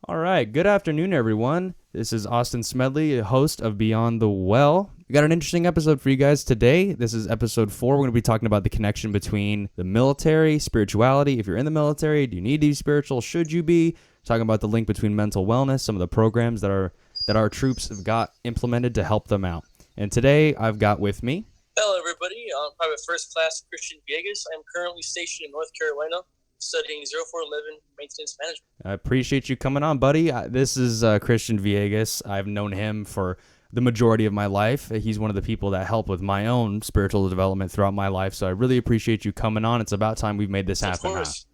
All right. Good afternoon, everyone. This is Austin Smedley, host of Beyond the Well. We got an interesting episode for you guys today. This is episode 4. We're going to be talking about the connection between the military, spirituality. If you're in the military, do you need to be spiritual? Should you be? Talking about the link between mental wellness, some of the programs that our troops have got implemented to help them out. And today I've got with me. Hello, everybody. I'm Private First Class Christian Villegas. I'm currently stationed in North Carolina, studying 0411 Maintenance Management. I appreciate you coming on, buddy. This is Christian Villegas. I've known him for the majority of my life. He's one of the people that help with my own spiritual development throughout my life, so I really appreciate you coming on. It's about time we've made this happen. Of course.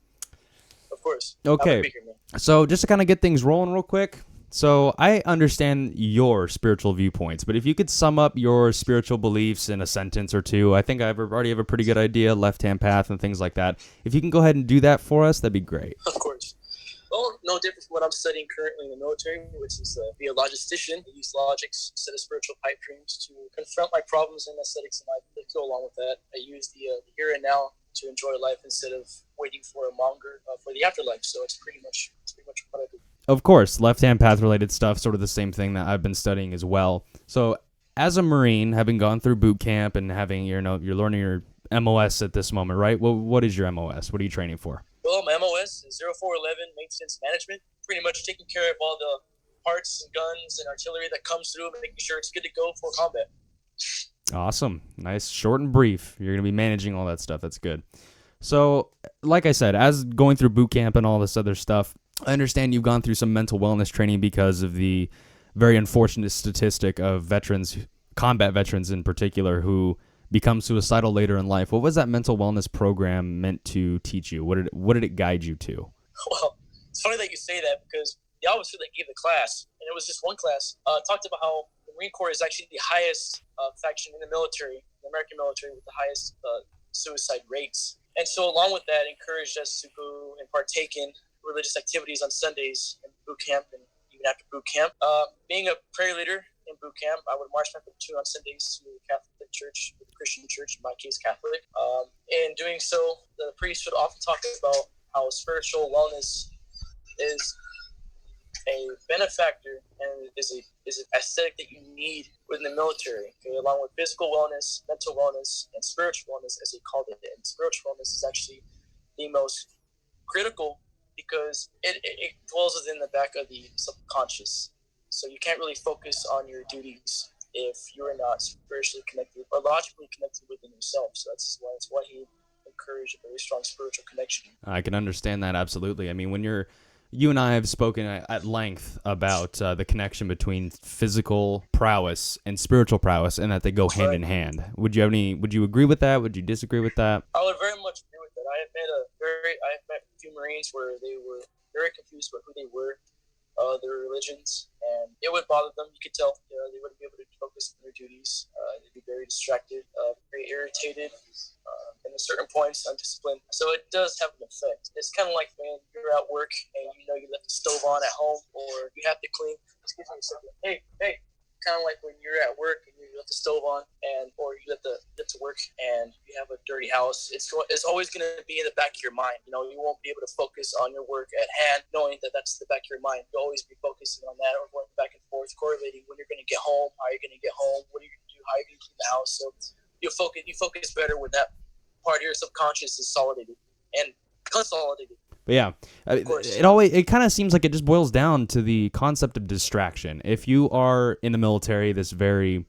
Of course. Okay. So just to kind of get things rolling real quick. So I understand your spiritual viewpoints, but if you could sum up your spiritual beliefs in a sentence or two, I think I already have a pretty good idea, left-hand path and things like that. If you can go ahead and do that for us, that'd be great. Of course. Well, no different from what I'm studying currently in the military, which is be a logistician. I use logics instead of spiritual pipe dreams to confront my problems and aesthetics in life that go along with that. I use the here and now to enjoy life instead of waiting for a monger for the afterlife. So it's pretty much what I do. Of course, left-hand path related stuff, sort of the same thing that I've been studying as well. So as a Marine, having gone through boot camp and having, you're learning your MOS at this moment, right? Well, what is your MOS? What are you training for? Well, my MOS is 0411 Maintenance Management, pretty much taking care of all the parts and guns and artillery that comes through and making sure it's good to go for combat. Awesome. Nice, short and brief. You're going to be managing all that stuff. That's good. So, like I said, as going through boot camp and all this other stuff, I understand you've gone through some mental wellness training because of the very unfortunate statistic of veterans, combat veterans in particular, who become suicidal later in life. What was that mental wellness program meant to teach you? What did it guide you to? Well, it's funny that you say that because the officer that gave the class, and it was just one class, talked about how the Marine Corps is actually the highest faction in the military, the American military, with the highest suicide rates. And so along with that, encouraged us to go and partake in religious activities on Sundays in boot camp and even after boot camp. Being a prayer leader in boot camp, I would march my platoon on Sundays to the Catholic Church, the Christian Church, in my case Catholic. In doing so, the priest would often talk about how spiritual wellness is a benefactor and is an aesthetic that you need within the military, okay, along with physical wellness, mental wellness, and spiritual wellness, as they called it. And spiritual wellness is actually the most critical because it dwells within the back of the subconscious. So you can't really focus on your duties if you're not spiritually connected or logically connected within yourself. So that's why he encouraged a very strong spiritual connection. I can understand that absolutely. I mean, you and I have spoken at length about the connection between physical prowess and spiritual prowess, and that they go hand in hand. Would you agree with that? Would you disagree with that? I would very much agree with that. I have met a few Marines where they were very confused about who they were, their religions, and it would bother them. You could tell, they wouldn't be able to focus on their duties. They'd be very distracted, very irritated, and at certain points, undisciplined. So it does have an effect. It's kind of like when you're at work and you left the stove on at home, or you have to clean. Excuse me a second. Hey. Kind of like when you're at work and you left the stove on, or you get to work and you have a dirty house. It's always going to be in the back of your mind. You won't be able to focus on your work at hand, knowing that that's the back of your mind. You'll always be focusing on that, or going back and forth, correlating when you're going to get home, how you're going to get home, what are you going to do, how you're going to clean the house. So you focus better when that part of your subconscious is consolidated. But yeah, it kind of seems like it just boils down to the concept of distraction. If you are in the military, this very,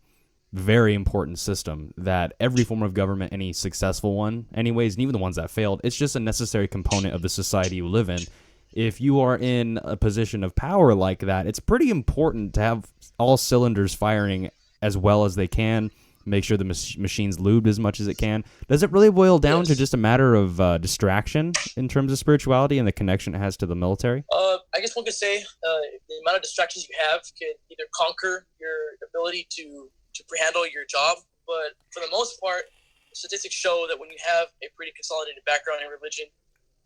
very important system that every form of government, any successful one anyways, and even the ones that failed, it's just a necessary component of the society you live in. If you are in a position of power like that, it's pretty important to have all cylinders firing as well as they can. Make sure the machine's lubed as much as it can. Does it really boil down to just a matter of distraction in terms of spirituality and the connection it has to the military? I guess one could say the amount of distractions you have could either conquer your ability to handle your job, but for the most part, statistics show that when you have a pretty consolidated background in religion,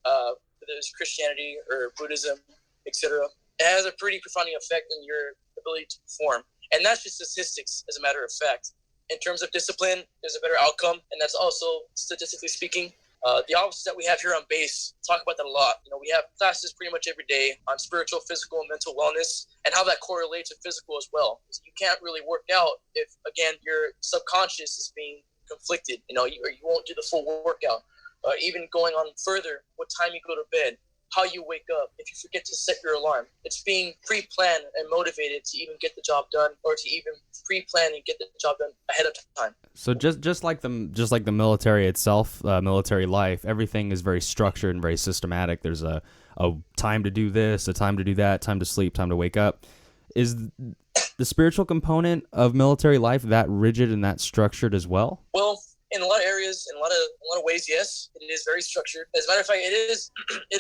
whether it's Christianity or Buddhism, etc., it has a pretty profound effect on your ability to perform. And that's just statistics, as a matter of fact. In terms of discipline, there's a better outcome, and that's also, statistically speaking, The officers that we have here on base talk about that a lot. We have classes pretty much every day on spiritual, physical, and mental wellness, and how that correlates with physical as well. So you can't really work out if, again, your subconscious is being conflicted. Or you won't do the full workout. Even going on further, what time you go to bed, how you wake up, if you forget to set your alarm. It's being pre-planned and motivated to even get the job done, or to even pre-plan and get the job done ahead of time. So just like the military itself, military life, everything is very structured and very systematic. There's a time to do this, a time to do that, time to sleep, time to wake up. Is the spiritual component of military life that rigid and that structured as well? Well, in a lot of areas, in a lot of ways, yes, it is very structured. As a matter of fact, it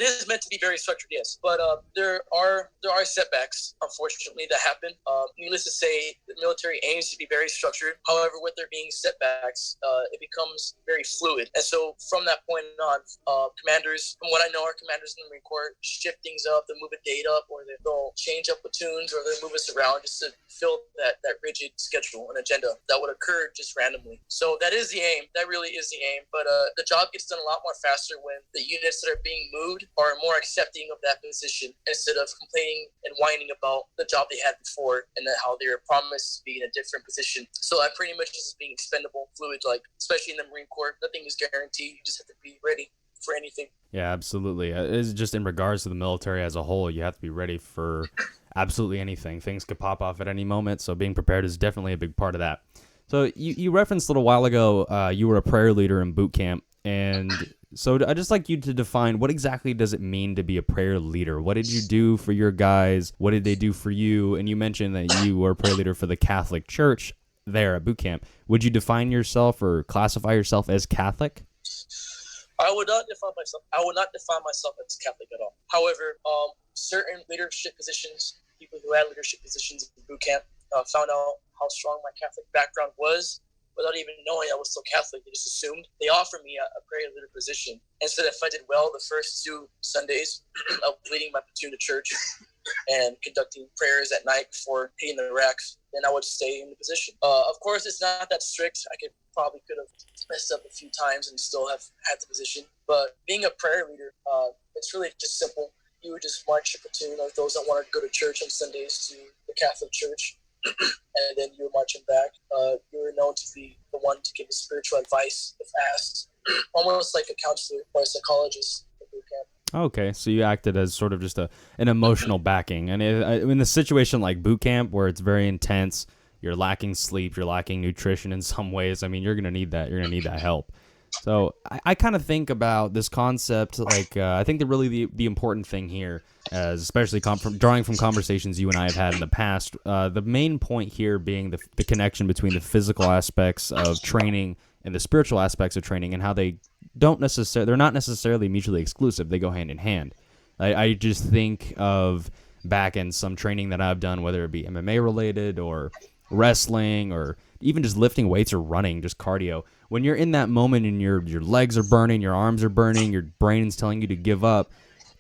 is meant to be very structured, yes. But there are setbacks, unfortunately, that happen. Needless to say, the military aims to be very structured. However, with there being setbacks, it becomes very fluid. And so, from that point on, commanders, from what I know, our commanders in the Marine Corps shift things up. They'll move a date up, or they'll change up platoons, or they'll move us around just to fill that rigid schedule and agenda that would occur just randomly. So that is the aim. That really is the aim. But the job gets done a lot more faster when the units that are being moved are more accepting of that position, instead of complaining and whining about the job they had before and how they were promised to be in a different position. So that pretty much is being expendable, fluid, like especially in the Marine Corps. Nothing is guaranteed. You just have to be ready for anything. Yeah, absolutely. It's just in regards to the military as a whole, you have to be ready for absolutely anything. Things could pop off at any moment, so being prepared is definitely a big part of that. So you referenced a little while ago you were a prayer leader in boot camp, and so I'd just like you to define what exactly does it mean to be a prayer leader? What did you do for your guys? What did they do for you? And you mentioned that you were a prayer leader for the Catholic Church there at boot camp. Would you define yourself or classify yourself as Catholic? I would not define myself as Catholic at all. However, certain leadership positions, people who had leadership positions in boot camp, found out how strong my Catholic background was without even knowing I was still Catholic. They just assumed. They offered me a prayer leader position. Instead, if I did well the first 2 Sundays of leading my platoon to church and conducting prayers at night before hitting the racks, then I would stay in the position. Of course, it's not that strict. I could have messed up a few times and still have had the position. But being a prayer leader, it's really just simple. You would just march your platoon of those that want to go to church on Sundays to the Catholic Church, and then you were marching back. You were known to be the one to give spiritual advice if asked, almost like a counselor or a psychologist at boot camp. Okay, so you acted as sort of just an emotional backing. And in a situation like boot camp where it's very intense, you're lacking sleep, you're lacking nutrition in some ways, I mean, you're going to need that. You're going to need that help. So I kind of think about this concept, like I think that really the important thing here, especially drawing from conversations you and I have had in the past, the main point here being the connection between the physical aspects of training and the spiritual aspects of training, and how they're not necessarily mutually exclusive. They go hand in hand. I just think of back in some training that I've done, whether it be MMA related or wrestling or even just lifting weights or running, just cardio. When you're in that moment and your legs are burning, your arms are burning, your brain is telling you to give up,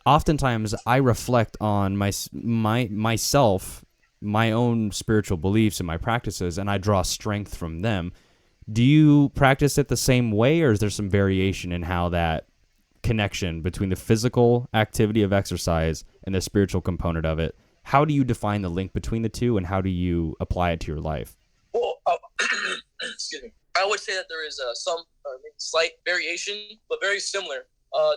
oftentimes I reflect on myself, my own spiritual beliefs and my practices, and I draw strength from them. Do you practice it the same way, or is there some variation in how that connection between the physical activity of exercise and the spiritual component of it, how do you define the link between the two, and how do you apply it to your life? Well, excuse me. I would say that there is some maybe slight variation, but very similar.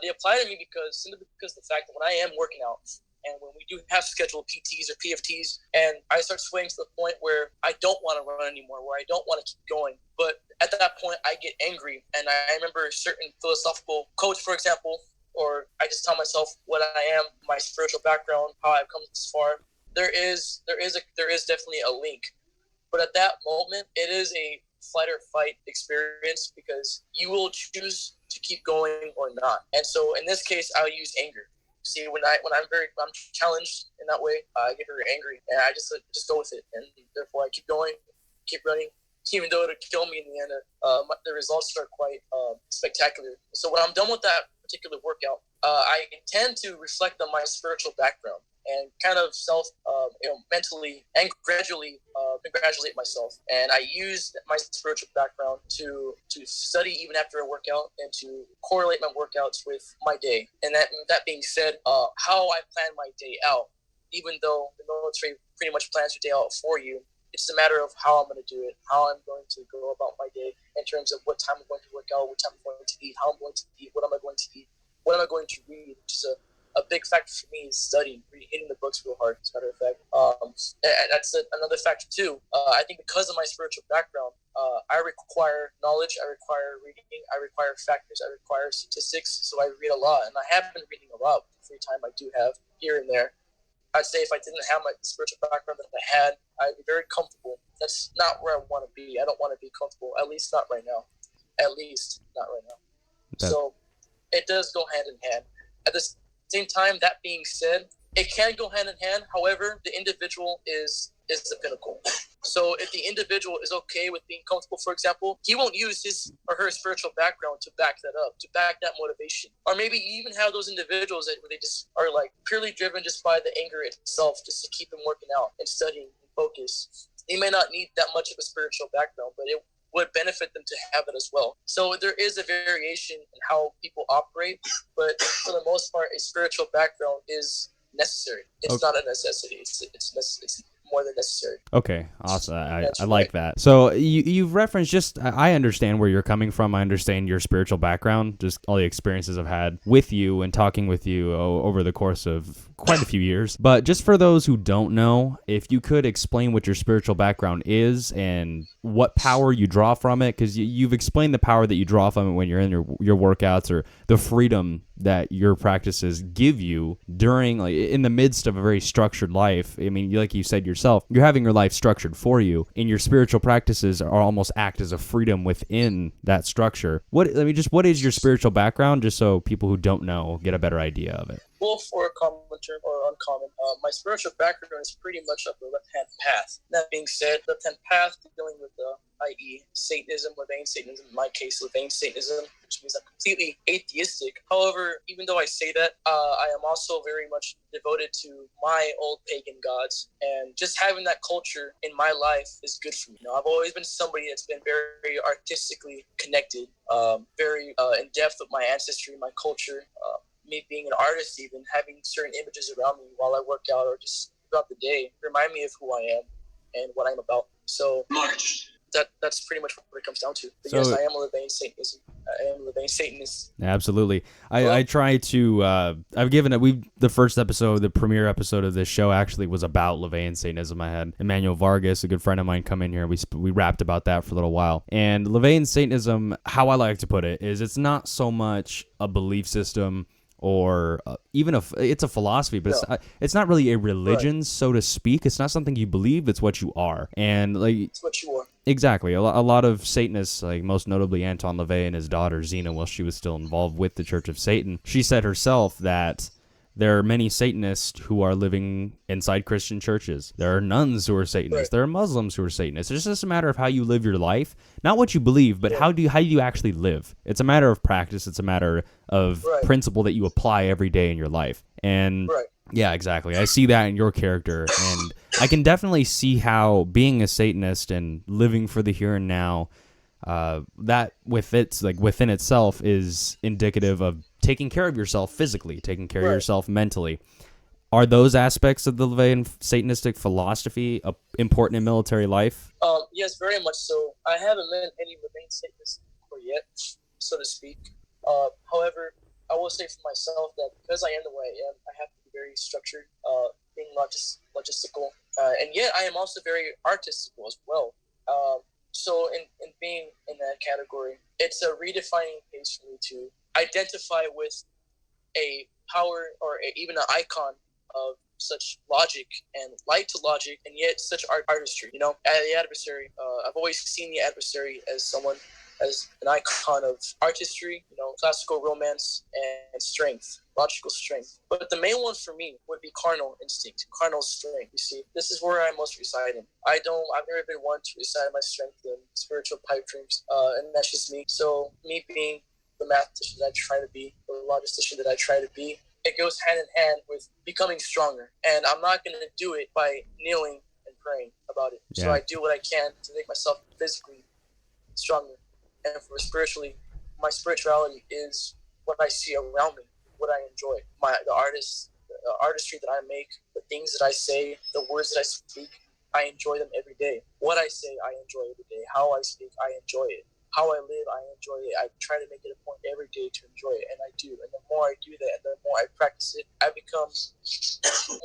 They apply to me simply because of the fact that when I am working out, and when we do have scheduled PTs or PFTs, and I start swaying to the point where I don't want to run anymore, where I don't want to keep going. But at that point, I get angry, and I remember certain philosophical quotes, for example, or I just tell myself what I am, my spiritual background, how I've come this far. There is definitely a link, but at that moment, it is a flight or fight experience, because you will choose to keep going or not. And so in this case, I'll use anger. See, when I'm challenged in that way, I get very angry, and I just go with it, and therefore I keep going, keep running, even though it'll kill me in the end. The results are quite spectacular. So when I'm done with that particular workout, I tend to reflect on my spiritual background and kind of mentally and gradually congratulate myself. And I used my spiritual background to study even after a workout and to correlate my workouts with my day. And that being said, how I plan my day out, even though the military pretty much plans your day out for you, it's a matter of how I'm going to do it, how I'm going to go about my day in terms of what time I'm going to work out, what time I'm going to eat, how I'm going to eat, what am I going to eat, what am I going to read. Just a big factor for me is studying, hitting the books real hard, as a matter of fact. And that's another factor too. I think because of my spiritual background, I require knowledge, I require reading, I require factors, I require statistics, so I read a lot. And I have been reading a lot with the free time I do have here and there. I'd say if I didn't have my spiritual background that I had, I'd be very comfortable. That's not where I want to be. I don't want to be comfortable, at least not right now. At least not right now. Okay. So it does go hand in hand. At the same time, that being said, it can go hand in hand. However, the individual is the pinnacle. So if the individual is okay with being comfortable, for example, he won't use his or her spiritual background to back that up, to back that motivation. Or maybe you even have those individuals that where they just are like purely driven just by the anger itself, just to keep them working out and studying and focus. They may not need that much of a spiritual background, but it would benefit them to have it as well. So there is a variation in how people operate, but for the most part, a spiritual background is necessary. It's not a necessity. It's more than necessary. Okay, awesome. I like that. So you've referenced I understand where you're coming from. I understand your spiritual background, just all the experiences I've had with you and talking with you over the course of quite a few years. But just for those who don't know, if you could explain what your spiritual background is and what power you draw from it, because you've explained the power that you draw from it when you're in your workouts, or the freedom that your practices give you during, like, in the midst of a very structured life. I mean, like you said yourself, you're having your life structured for you, and your spiritual practices are almost act as a freedom within that structure. What is your spiritual background, just so people who don't know get a better idea of it? Well, for a common term or uncommon, my spiritual background is pretty much up the left-hand path. That being said, left-hand path dealing with i.e. Satanism, Levain Satanism, in my case, Levain Satanism, which means I'm completely atheistic. However, even though I say that, I am also very much devoted to my old pagan gods, and just having that culture in my life is good for me. I've always been somebody that's been very artistically connected, very in depth with my ancestry, my culture. Me being an artist, even having certain images around me while I work out or just throughout the day remind me of who I am and what I'm about. So that's pretty much what it comes down to. But yes, I am a Levain Satanism. I am a Levain Satanist. Absolutely. I try to I've given it. The first episode, the premiere episode of this show, actually was about Levain Satanism. I had Emmanuel Vargas, a good friend of mine, come in here. We rapped about that for a little while. And Levain Satanism, how I like to put it, is it's not so much a belief system or even it's a philosophy, but it's not really a religion, so to speak. It's not something you believe, it's what you are. And like, it's what you are. Exactly. A lot of Satanists, like most notably Anton LaVey and his daughter Zena, while she was still involved with the Church of Satan, she said herself that there are many Satanists who are living inside Christian churches. There are nuns who are Satanists. Right. There are Muslims who are Satanists. It's just a matter of how you live your life. Not what you believe, but how do you actually live. It's a matter of practice. It's a matter of principle that you apply every day in your life. And yeah, exactly. I see that in your character. And I can definitely see how being a Satanist and living for the here and now, that within itself is indicative of taking care of yourself physically, taking care of yourself mentally. Are those aspects of the Levain Satanistic philosophy important in military life? Yes, very much so. I haven't met any Levain Satanists yet, so to speak. However, I will say for myself that because I am the way I am, I have to be very structured, being logistical, and yet I am also very artistical as well. So in being in that category, it's a redefining case for me to identify with a power or even an icon of such logic and light to logic, and yet such artistry. The adversary, I've always seen the adversary as an icon of artistry, classical romance and strength, logical strength. But the main one for me would be carnal instinct, carnal strength. You see, this is where I most reside in. I've never been one to reside my strength in spiritual pipe dreams, and that's just me. So me being the mathematician that I try to be, or the logistician that I try to be, it goes hand in hand with becoming stronger. And I'm not going to do it by kneeling and praying about it. Yeah. So I do what I can to make myself physically stronger. And for spiritually, my spirituality is what I see around me, what I enjoy. The artistry that I make, the things that I say, the words that I speak, I enjoy them every day. What I say, I enjoy every day. How I speak, I enjoy it. How I live, I enjoy it. I try to make it a point every day to enjoy it, and I do. And the more I do that, and the more I practice it, I become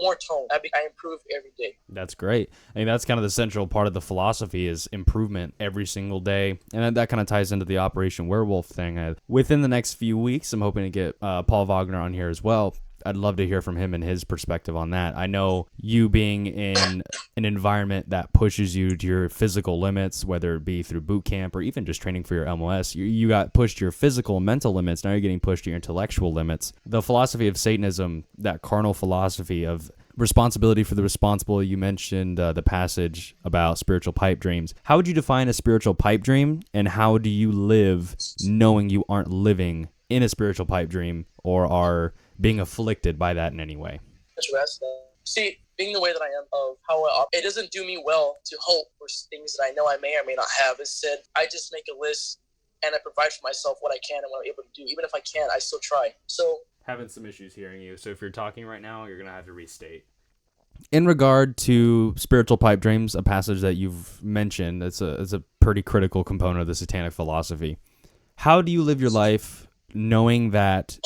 more toned. I improve every day. That's great. I mean, that's kind of the central part of the philosophy is improvement every single day. And that kind of ties into the Operation Werewolf thing. Within the next few weeks, I'm hoping to get Paul Wagner on here as well. I'd love to hear from him and his perspective on that. I know you being in an environment that pushes you to your physical limits, whether it be through boot camp or even just training for your MOS, you got pushed to your physical and mental limits. Now you're getting pushed to your intellectual limits. The philosophy of Satanism, that carnal philosophy of responsibility for the responsible, you mentioned the passage about spiritual pipe dreams. How would you define a spiritual pipe dream, and how do you live knowing you aren't living in a spiritual pipe dream or are being afflicted by that in any way? See, being the way that I am, of how it doesn't do me well to hope for things that I know I may or may not have. Instead, I just make a list and I provide for myself what I can and what I'm able to do. Even if I can't, I still try. So, having some issues hearing you. So if you're talking right now, you're going to have to restate. In regard to spiritual pipe dreams, a passage that you've mentioned, it's a pretty critical component of the satanic philosophy. How do you live your life knowing that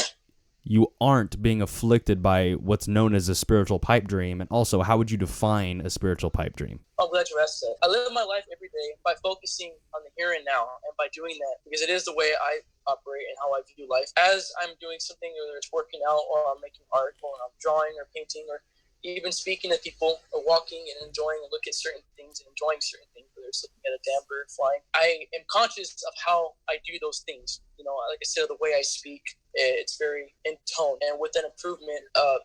you aren't being afflicted by what's known as a spiritual pipe dream? And also, how would you define a spiritual pipe dream? I'm glad you asked that. I live my life every day by focusing on the here and now, and by doing that, because it is the way I operate and how I view life. As I'm doing something, whether it's working out or I'm making art or I'm drawing or painting or even speaking to people or walking and enjoying and look at certain things and enjoying certain things, whether it's looking at a damn bird flying, I am conscious of how I do those things. You know, like I said, the way I speak, it's very in tone. And with that improvement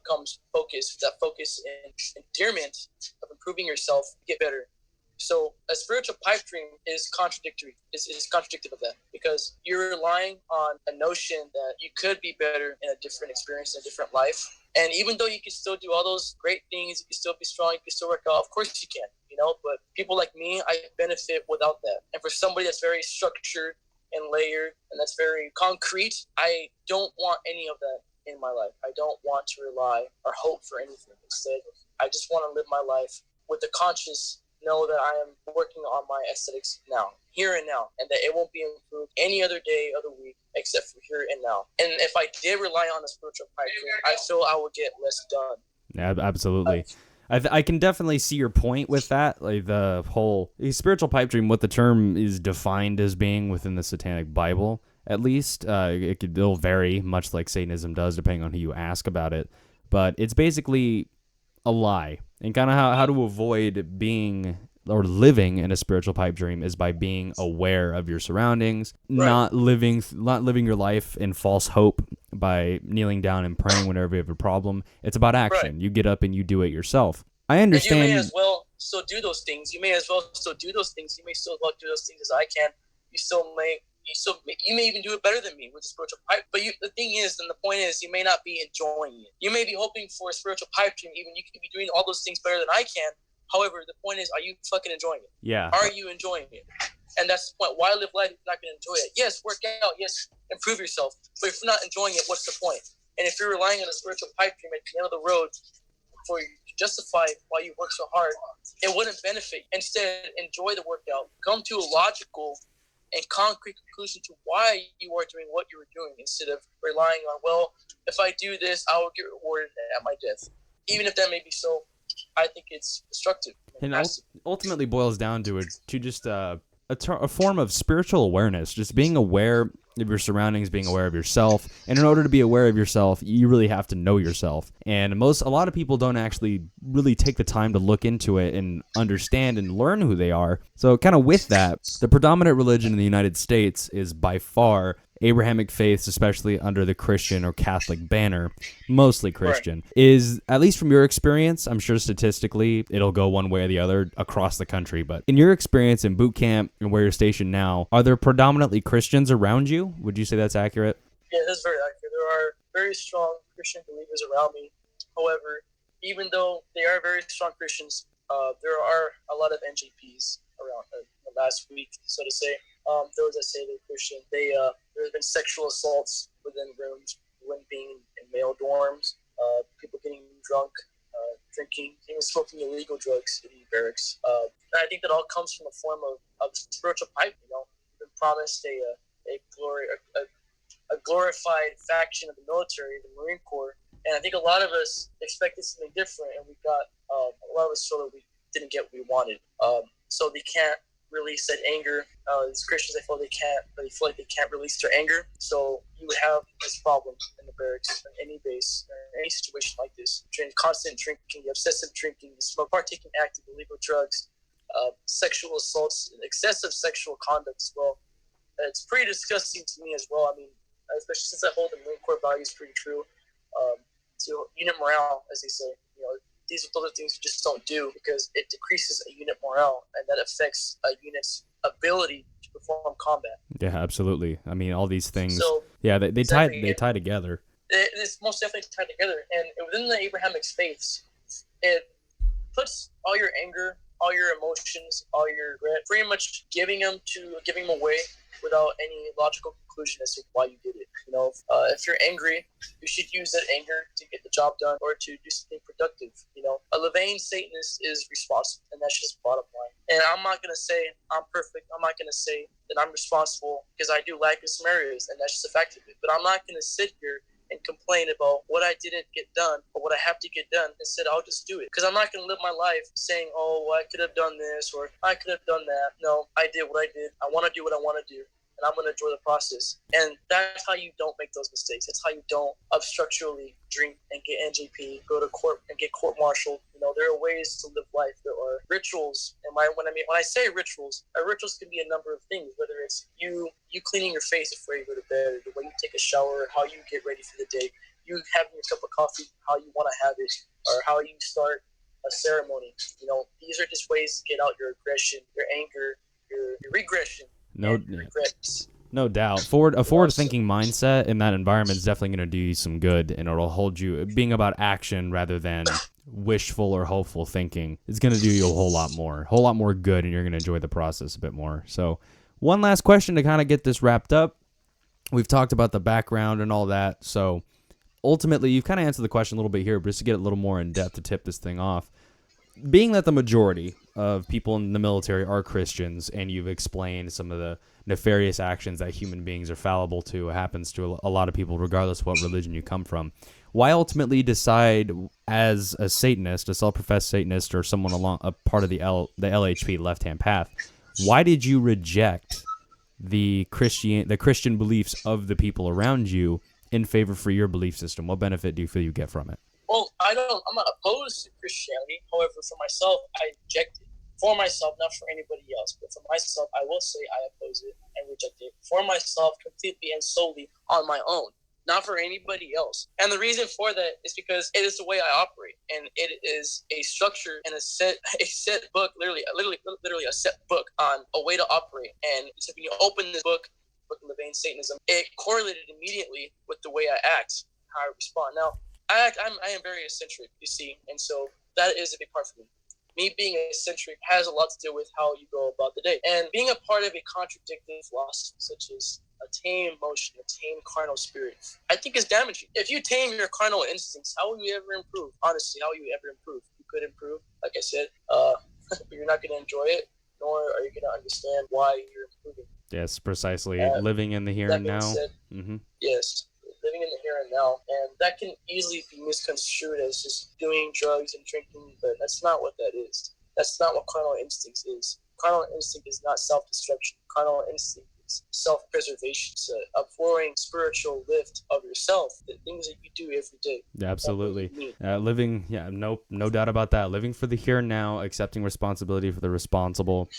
comes focus. With that focus and endearment of improving yourself, you get better. So a spiritual pipe dream is contradictory, is contradictive of that, because you're relying on a notion that you could be better in a different experience, in a different life. And even though you can still do all those great things, you can still be strong, you can still work out, of course you can, you know, but people like me, I benefit without that. And for somebody that's very structured and layered and that's very concrete, I don't want any of that in my life. I don't want to rely or hope for anything. Instead, I just want to live my life with the conscious know that I am working on my aesthetics now, here and now, and that it won't be improved any other day of the week except for here and now. And if I did rely on a spiritual pipe dream, I feel I would get less done. Yeah, absolutely. I can definitely see your point with that. Like the whole spiritual pipe dream, what the term is defined as being within the Satanic Bible, at least, it'll vary, much like Satanism does, depending on who you ask about it. But it's basically a lie. And kind of how to avoid being or living in a spiritual pipe dream is by being aware of your surroundings, right. not living your life in false hope by kneeling down and praying whenever you have a problem. It's about action. Right. You get up and you do it yourself. I understand. And you may as well still do those things. You may as well still do those things. You may still well do those things as I can. You may even do it better than me with a spiritual pipe. But the thing is, and the point is, you may not be enjoying it. You may be hoping for a spiritual pipe dream. Even you could be doing all those things better than I can. However, the point is, are you fucking enjoying it? Yeah. Are you enjoying it? And that's the point. Why live life if you're not going to enjoy it? Yes, work out. Yes, improve yourself. But if you're not enjoying it, what's the point? And if you're relying on a spiritual pipe dream at the end of the road for you to justify why you work so hard, it wouldn't benefit. Instead, enjoy the workout. Come to a logical and concrete conclusion to why you are doing what you were doing, instead of relying on, well, if I do this, I will get rewarded at my death. Even if that may be so, I think it's destructive. And ultimately boils down to just a form of spiritual awareness, just being aware of your surroundings, being aware of yourself. And in order to be aware of yourself, you really have to know yourself. And a lot of people don't actually really take the time to look into it and understand and learn who they are. So kind of with that, the predominant religion in the United States is by far Abrahamic faiths, especially under the Christian or Catholic banner, mostly Christian, right. Is, at least from your experience, I'm sure statistically it'll go one way or the other across the country, but in your experience in boot camp and where you're stationed now, are there predominantly Christians around you? Would you say that's accurate? Yeah, that's very accurate. There are very strong Christian believers around me. However, even though they are very strong Christians, there are a lot of NJPs around the last week, so to say. Those that say they're Christian, there's been sexual assaults within rooms, when being in male dorms, people getting drunk, drinking, even smoking illegal drugs in the barracks. And I think that all comes from a form of spiritual pipe. You've been promised a glorified faction of the military, the Marine Corps, and I think a lot of us expected something different, and we got a lot of us sort of we didn't get what we wanted. So they can't release that anger. As Christians, they feel like they can't release their anger. So you would have this problem in the barracks, in any base, or any situation like this. Constant drinking, obsessive drinking, partaking active illegal drugs, sexual assaults, excessive sexual conduct as well. It's pretty disgusting to me as well. I mean, especially since I hold the Marine Corps values pretty true. To unit morale, as they say, those are things you just don't do because it decreases a unit morale, and that affects a unit's ability to perform combat. Yeah, absolutely. I mean, all these things. So, yeah, they tie together. It's most definitely tied together, and within the Abrahamic faiths, it puts all your anger, all your emotions, all your regret, pretty much giving them away without any logical conclusion as to why you did it. If you're angry, you should use that anger to get the job done or to do something productive. A Levain Satanist is responsible, and that's just bottom line. And I'm not going to say I'm perfect. I'm not going to say that I'm responsible because I do lack in some areas, and that's just a fact of it. But I'm not going to sit here and complain about what I didn't get done or what I have to get done. Instead, I'll just do it. Because I'm not going to live my life saying, oh, well, I could have done this or I could have done that. No, I did what I did. I want to do what I want to do. And I'm going to enjoy the process. And that's how you don't make those mistakes. That's how you don't obstructually drink and get NJP, go to court and get court-martialed. There are ways to live life. There are rituals. And when I say rituals, rituals can be a number of things, whether it's you cleaning your face before you go to bed, or the way you take a shower, how you get ready for the day, you having your cup of coffee, how you want to have it, or how you start a ceremony. These are just ways to get out your aggression, your anger, your regression. No doubt. A forward-thinking mindset in that environment is definitely going to do you some good, and it'll hold you. Being about action rather than wishful or hopeful thinking is going to do you a whole lot more good, and you're going to enjoy the process a bit more. So, one last question to kind of get this wrapped up. We've talked about the background and all that. So, ultimately, you've kind of answered the question a little bit here, but just to get a little more in depth to tip this thing off. Being that the majority of people in the military are Christians, and you've explained some of the nefarious actions that human beings are fallible to, it happens to a lot of people regardless of what religion you come from, why ultimately decide as a Satanist, a self-professed Satanist, or someone along a part of the LHP, left-hand path, why did you reject the Christian beliefs of the people around you in favor for your belief system? What benefit do you feel you get from it? Well, I'm not opposed to Christianity. However, for myself, I reject it. For myself, not for anybody else, but for myself, I will say I oppose it and reject it. For myself, completely and solely on my own, not for anybody else. And the reason for that is because it is the way I operate, and it is a structure and a set book, literally a set book on a way to operate. And so when you open this book of Levain Satanism, it correlated immediately with the way I act, how I respond. Now, I am very eccentric, you see, and so that is a big part for me. Me being eccentric has a lot to do with how you go about the day. And being a part of a contradictory philosophy, such as a tame emotion, a tame carnal spirit, I think is damaging. If you tame your carnal instincts, how will you ever improve? Honestly, how will you ever improve? You could improve, like I said, but you're not going to enjoy it, nor are you going to understand why you're improving. Yes, precisely. Living in the here and now. Said, yes. Living in the here and now, and that can easily be misconstrued as just doing drugs and drinking, but that's not what that is. That's not what carnal instincts is. Carnal instinct is not self-destruction. Carnal instinct is self-preservation. It's a pouring spiritual lift of yourself, the things that you do every day. Yeah, absolutely. Living, no doubt about that. Living for the here and now, accepting responsibility for the responsible,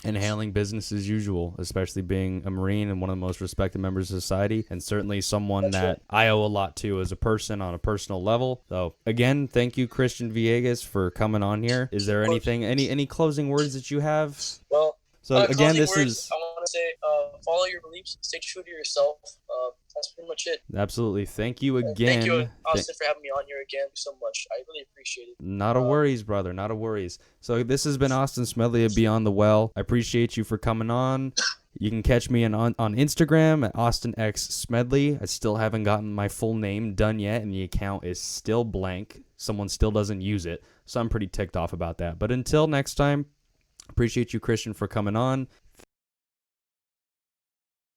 and handling business as usual, especially being a Marine and one of the most respected members of society, and certainly someone that I owe a lot to as a person on a personal level. So again, thank you, Christian Villegas, for coming on here. Is there anything, any closing words that you have? Well, so again, this words, is... I want to say, follow your beliefs, stay true to yourself, that's pretty much it. Absolutely. Thank you again. Thank you, Austin, for having me on here again so much. I really appreciate it. Not a worries, brother. Not a worries. So this has been Austin Smedley of Beyond the Well. I appreciate you for coming on. You can catch me on Instagram at AustinXSmedley. I still haven't gotten my full name done yet, and the account is still blank. Someone still doesn't use it, so I'm pretty ticked off about that. But until next time, appreciate you, Christian, for coming on.